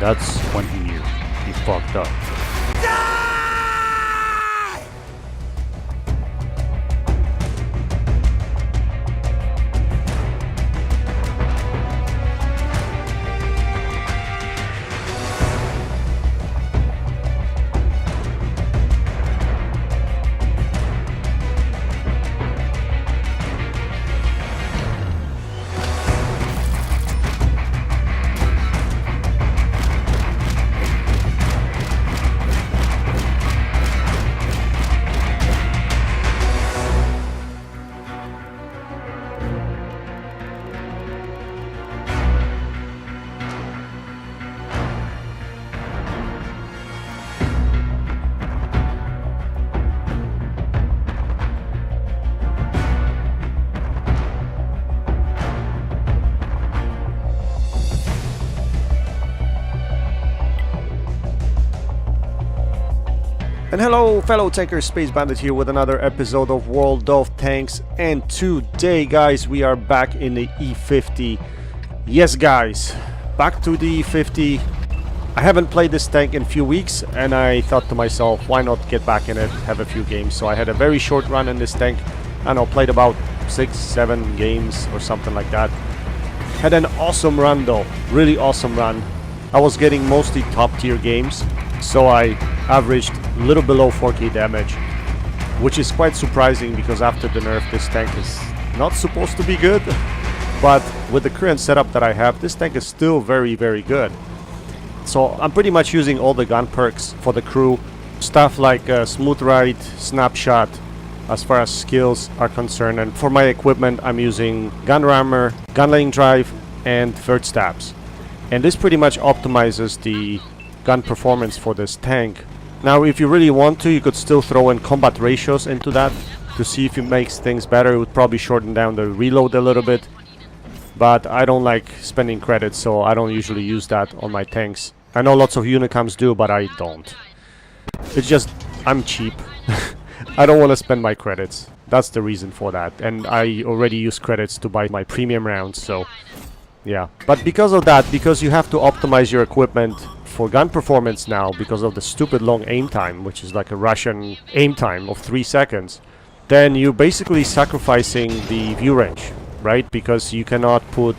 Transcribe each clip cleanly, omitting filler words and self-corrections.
that's when he knew he fucked up. And hello fellow tankers, Space Bandit here with another episode of World of Tanks, and today guys we are back in the E50. Yes guys, back to the E50. I haven't played this tank in a few weeks and I thought to myself, why not get back in it, have a few games. So I had a very short run in this tank. I don't know, played about 6-7 games or something like that. Had an awesome run though, really awesome run. I was getting mostly top tier games, so I averaged a little below 4k damage, which is quite surprising because after the nerf this tank is not supposed to be good, but with the current setup that I have, this tank is still very good. So I'm pretty much using all the gun perks for the crew, stuff like smooth ride, snapshot as far as skills are concerned, and for my equipment I'm using gun rammer, gun laying drive and third stabs, and this pretty much optimizes the gun performance for this tank. Now if you really want to, you could still throw in combat ratios into that to see if it makes things better. It would probably shorten down the reload a little bit, but I don't like spending credits, so I don't usually use that on my tanks. I know lots of Unicams do, but I don't. It's just, I'm cheap. I don't want to spend my credits. That's the reason for that, and I already use credits to buy my premium rounds, so yeah. But because of that, because you have to optimize your equipment for gun performance now because of the stupid long aim time, which is like a Russian aim time of 3 seconds, then you're basically sacrificing the view range, right? Because you cannot put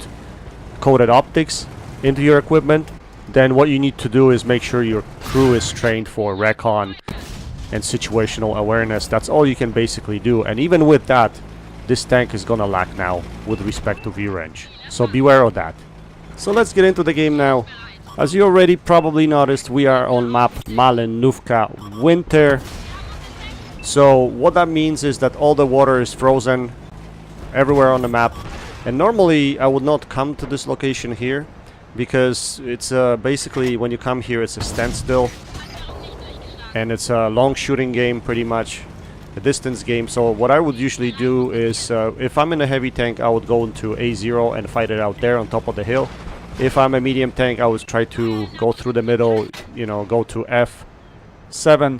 coated optics into your equipment. Then what you need to do is make sure your crew is trained for recon and situational awareness. That's all you can basically do, and even with that, this tank is gonna lack now with respect to view range, so beware of that. So let's get into the game now. As you already probably noticed, we are on map Malinovka Winter. So what that means is that all the water is frozen everywhere on the map, and normally I would not come to this location here because it's basically, when you come here, it's a standstill and it's a long shooting game, pretty much a distance game. So what I would usually do is if I'm in a heavy tank, I would go into A0 and fight it out there on top of the hill. If I'm a medium tank, I would try to go through the middle, you know, go to F7,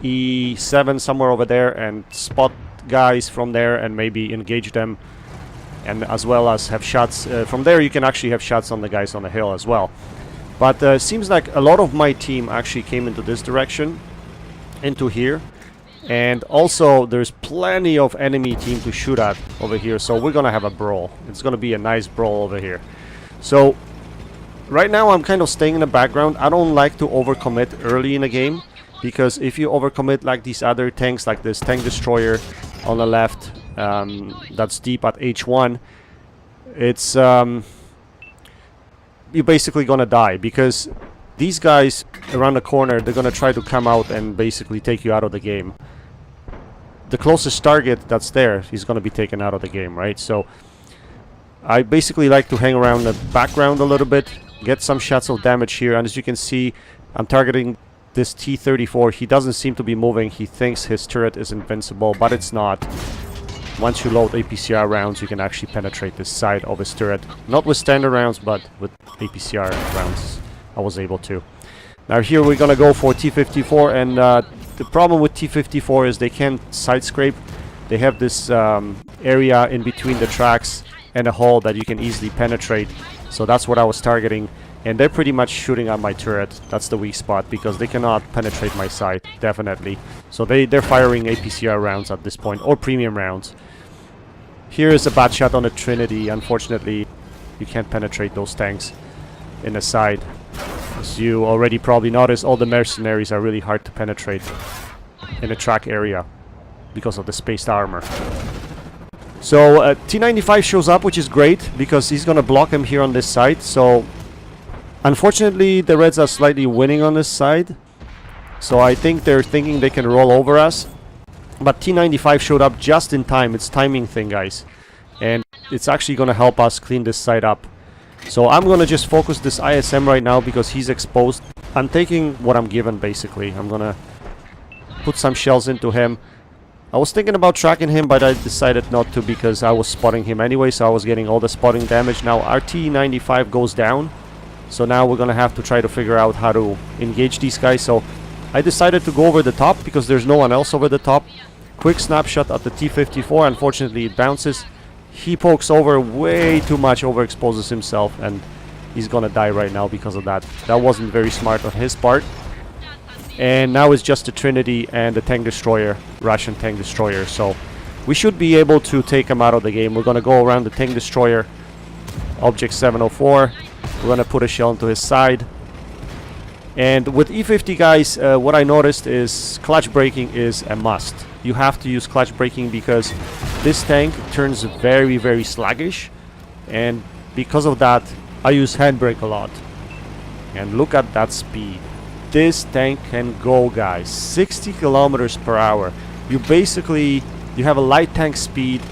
E7, somewhere over there, and spot guys from there and maybe engage them, and as well as have shots. From there you can actually have shots on the guys on the hill as well. But it seems like a lot of my team actually came into this direction, into here, and also there's plenty of enemy team to shoot at over here, so we're gonna have a brawl. It's gonna be a nice brawl over here. So right now I'm kind of staying in the background. I don't like to overcommit early in the game, because if you overcommit like these other tanks, like this tank destroyer on the left, that's deep at H1, it's you're basically gonna die, because these guys around the corner, they're gonna try to come out and basically take you out of the game. The closest target that's there is gonna be taken out of the game, right? So I basically like to hang around the background a little bit, get some shots of damage here, and as you can see, I'm targeting this T-34. He doesn't seem to be moving. He thinks his turret is invincible, but it's not. Once you load APCR rounds, you can actually penetrate this side of his turret. Not with standard rounds, but with APCR rounds, I was able to. Now here we're gonna go for T-54, and the problem with T-54 is they can't side scrape. They have this area in between the tracks and a hole that you can easily penetrate. So that's what I was targeting. And they're pretty much shooting at my turret. That's the weak spot because they cannot penetrate my side, definitely. So they're firing APCR rounds at this point, or premium rounds. Here is a bad shot on a Trinity. Unfortunately, you can't penetrate those tanks in the side. As you already probably noticed, all the mercenaries are really hard to penetrate in the track area because of the spaced armor. So T95 shows up, which is great because he's gonna block him here on this side. So unfortunately the Reds are slightly winning on this side, so I think they're thinking they can roll over us, but T95 showed up just in time. It's timing thing, guys, and it's actually gonna help us clean this side up. So I'm gonna just focus this ISM right now because he's exposed. I'm taking what I'm given, basically. I'm gonna put some shells into him. I was thinking about tracking him, but I decided not to because I was spotting him anyway, so I was getting all the spotting damage. Now our T95 goes down, so now we're gonna have to try to figure out how to engage these guys. So I decided to go over the top because there's no one else over the top. Quick snapshot at the T54. Unfortunately it bounces. He pokes over way too much, overexposes himself, and he's gonna die right now because of that. That wasn't very smart on his part. And now it's just the Trinity and the tank destroyer, Russian tank destroyer. So we should be able to take him out of the game. We're gonna go around the tank destroyer, object 704. We're gonna put a shell into his side. And with E50, guys, what I noticed is clutch braking is a must. You have to use clutch braking because this tank turns very, very sluggish, and because of that I use handbrake a lot. And look at that speed. This tank can go, guys, 60 kilometers per hour. You have a light tank speed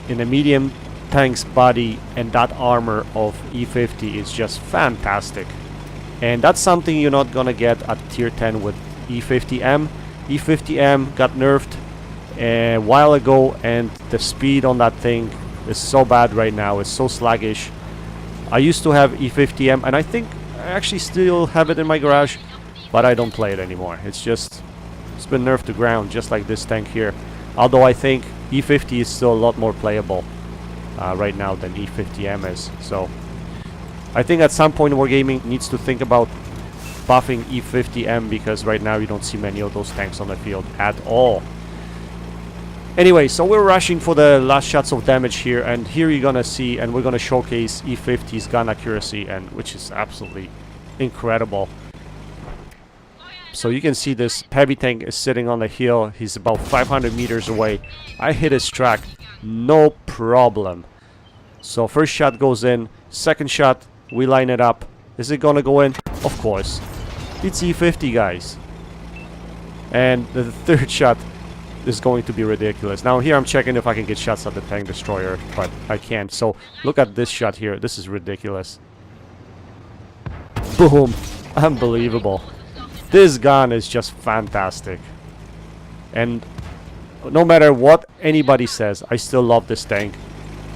in a medium tank's body, and that armor of E50 is just fantastic. And that's something you're not gonna get at tier 10 with E50M. E50M got nerfed a while ago, and the speed on that thing is so bad right now. It's so sluggish. I used to have E50M, and I think I actually still have it in my garage, but I don't play it anymore. It's been nerfed to ground, just like this tank here. Although I think E50 is still a lot more playable right now than E50M is. So I think at some point Wargaming needs to think about buffing E50M, because right now you don't see many of those tanks on the field at all. Anyway, so we're rushing for the last shots of damage here, and here you're gonna see, and we're gonna showcase E50's gun accuracy, and which is absolutely incredible. So you can see this heavy tank is sitting on the hill. He's about 500 meters away. I hit his track, no problem. So first shot goes in, second shot, we line it up. Is it gonna go in? Of course. It's E50, guys. And the third shot is going to be ridiculous. Now here I'm checking if I can get shots at the tank destroyer, but I can't. So look at this shot here. This is ridiculous. Boom. Unbelievable. This gun is just fantastic. And no matter what anybody says, I still love this tank.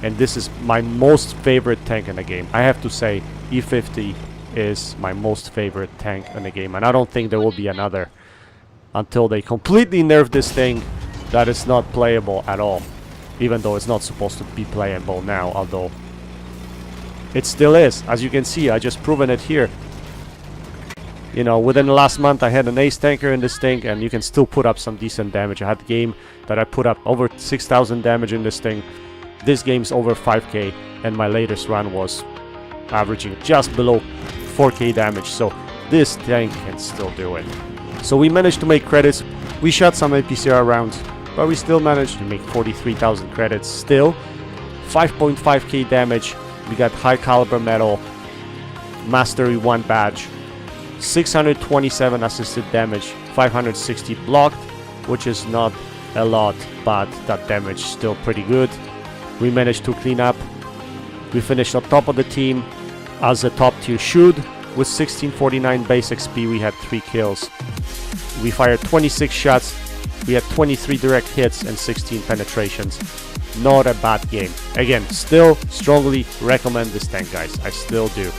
And this is my most favorite tank in the game. I have to say, E50 is my most favorite tank in the game. And I don't think there will be another until they completely nerf this thing that is not playable at all. Even though it's not supposed to be playable now, although it still is. As you can see, I just proven it here. You know, within the last month I had an ace tanker in this thing, and you can still put up some decent damage. I had a game that I put up over 6,000 damage in this thing. This game's over 5k, and my latest run was averaging just below 4k damage, so this tank can still do it. So we managed to make credits. We shot some APCR rounds, but we still managed to make 43,000 credits. Still 5.5k damage. We got high caliber metal, mastery 1 badge, 627 assisted damage, 560 blocked, which is not a lot, but that damage still pretty good. We managed to clean up. We finished on top of the team as a top tier should. With 1649 base XP, we had 3 kills. We fired 26 shots. We had 23 direct hits and 16 penetrations. Not a bad game. Again, still strongly recommend this tank, guys. I still do.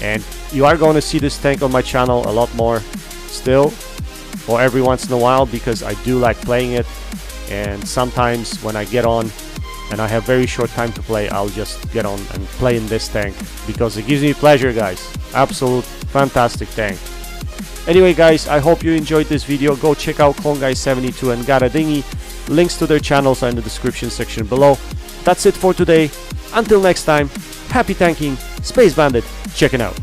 And you are going to see this tank on my channel a lot more still, or every once in a while, because I do like playing it. And sometimes when I get on, and I have very short time to play, I'll just get on and play in this tank because it gives me pleasure, guys. Absolute fantastic tank. Anyway, guys, I hope you enjoyed this video. Go check out Clone72 and Gara Dinghy. Links to their channels are in the description section below. That's it for today. Until next time, happy tanking, Space Bandit checking out.